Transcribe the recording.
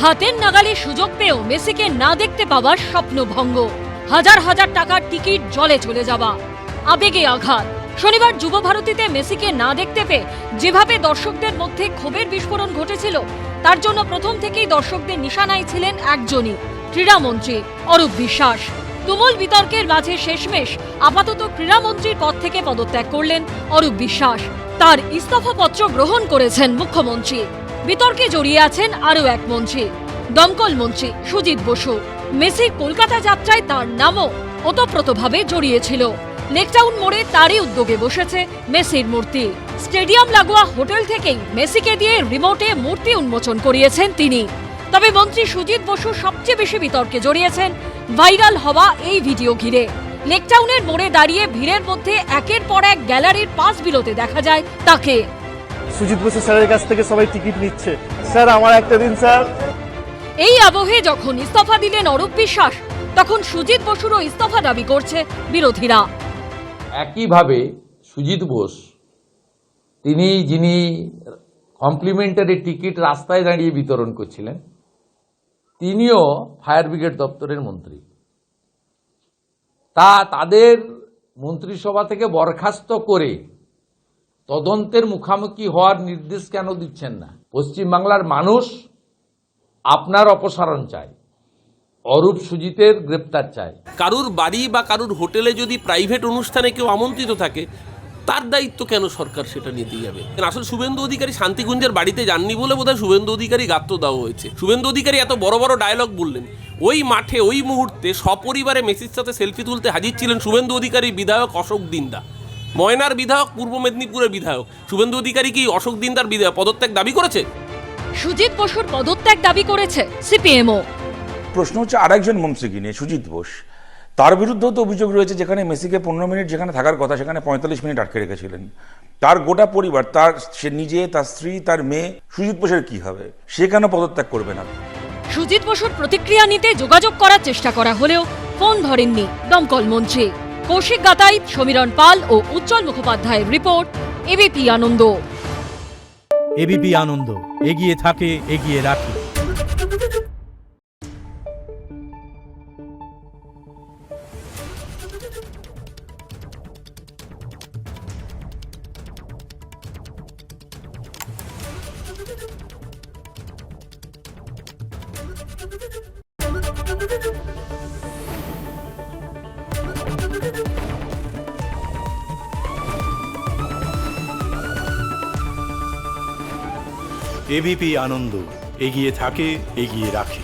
হাতের নাগালে সুযোগ পেয়েও মেসিকে না দেখতে পাওয়ার স্বপ্নভঙ্গ, হাজার হাজার টাকার টিকিট জলে চলে যাওয়া, আবেগে আঘাত। শনিবার যুব ভারতীতে মেসিকে না দেখতে পেয়ে যেভাবে দর্শকদের মধ্যে ক্ষোভের বিস্ফোরণ ঘটেছিল, তার জন্য প্রথম থেকেই দর্শকদের নিশানায় ছিলেন একজনই, ক্রীড়ামন্ত্রী অরূপ বিশ্বাস। তুমুল বিতর্কের মাঝে শেষমেশ আপাতত ক্রীড়ামন্ত্রীর পদ থেকে পদত্যাগ করলেন অরূপ বিশ্বাস। তার ইস্তফাপত্র গ্রহণ করেছেন মুখ্যমন্ত্রী। বিতর্কে জড়িয়ে আছেন আরও এক মন্ত্রী, দমকল মন্ত্রী সুজিত বসু। মেসির কলকাতা যাত্রায় তার নামও ওতপ্রোতভাবে জড়িয়েছিল। লেকটাউন মোড়ে তারই উদ্যোগে বসেছে মেসির মূর্তি। স্টেডিয়াম লাগোয়া হোটেল থেকেই মেসিকে দিয়ে রিমোটে মূর্তি উন্মোচন করিয়েছেন তিনি। তবে মন্ত্রী সুজিত বসু সবচেয়ে বেশি বিতর্কে জড়িয়েছেন ভাইরাল হওয়া এই ভিডিও ঘিরে। লেকটাউনের মোড়ে দাঁড়িয়ে ভিড়ের মধ্যে একের পর এক গ্যালারির পাশ বিলোতে দেখা যায় তাকে। সুজিত বসু স্যারের কাছ থেকে সবাই টিকিট নিচ্ছে, স্যার আমার একটা দিন স্যার। এই আবহে যখন ইস্তফা দিলেন অরূপ বিশ্বাস, তখন সুজিত বসুরও ইস্তফা দাবি করছে বিরোধীরা। একইভাবে সুজিত বোস, যিনি কমপ্লিমেন্টারি টিকিট রাস্তায় দাঁড়িয়ে বিতরণ করছিলেন, তিনিও ফায়ার ব্রিগেড দপ্তরের মন্ত্রী। তাদের মন্ত্রিসভা থেকে বরখাস্ত করে তদন্তের মুখোমুখি হওয়ার নির্দেশ কেন দিচ্ছেন না? পশ্চিমবাংলার মানুষ আপনার অপসারণ চায়, অরূপ সুজিতের গ্রেপ্তার চায়। কারুর বাড়ি বা কারুর হোটেলে যদি প্রাইভেট অনুষ্ঠানে কেউ আমন্ত্রিত থাকে, তার দায়িত্ব কেন সরকার সেটা নিতে যাবে? আসলে শুভেন্দু অধিকারী শান্তিকুঞ্জের বাড়িতে যাননি বলে বোধহয় শুভেন্দু অধিকারী গাত্র দেওয়া হয়েছে। শুভেন্দু অধিকারী এত বড় বড় ডায়লগ বললেন, ওই মাঠে ওই মুহূর্তে সপরিবারে মেসির সাথে সেলফি তুলতে হাজির ছিলেন শুভেন্দু অধিকারী বিধায়ক অশোক দিন্দা, ময়নার বিধায়ক, পূর্ব মেদিনীপুরের বিধায়ক। শুভেন্দু অধিকারী কি অশোক দিন্দার পদত্যাগ দাবি করেছে? সুজিত বসুর পদত্যাগ দাবি করেছে সিপিএমও। প্রশ্ন হচ্ছে আরেকজন মন্ত্রীকে নিয়ে, সুজিত বোস। তার বিরুদ্ধেও তো অভিযোগ রয়েছে, যেখানে মেসিকে 15 মিনিট যেখানে থাকার কথা সেখানে 45 মিনিট আটকে রেখেছিলেন। তার গোটা পরিবার, সে নিজে, তার স্ত্রী, তার মেয়ে, সুজিত বোসের কি হবে? সে কেন পদত্যাগ করবে না? সুজিত বসুর প্রতিক্রিয়া নিতে যোগাযোগ করার চেষ্টা করা হলেও ফোন ধরেননি দমকল মন্ত্রী। কৌশিক গাতাইত, সমীরণ পাল ও উজ্জ্বল মুখোপাধ্যায়ের রিপোর্ট, এবিপি আনন্দ। এবিপি আনন্দ, এগিয়ে থাকে, এগিয়ে রাখে। এবিপি আনন্দ, এগিয়ে থাকে, এগিয়ে রাখে।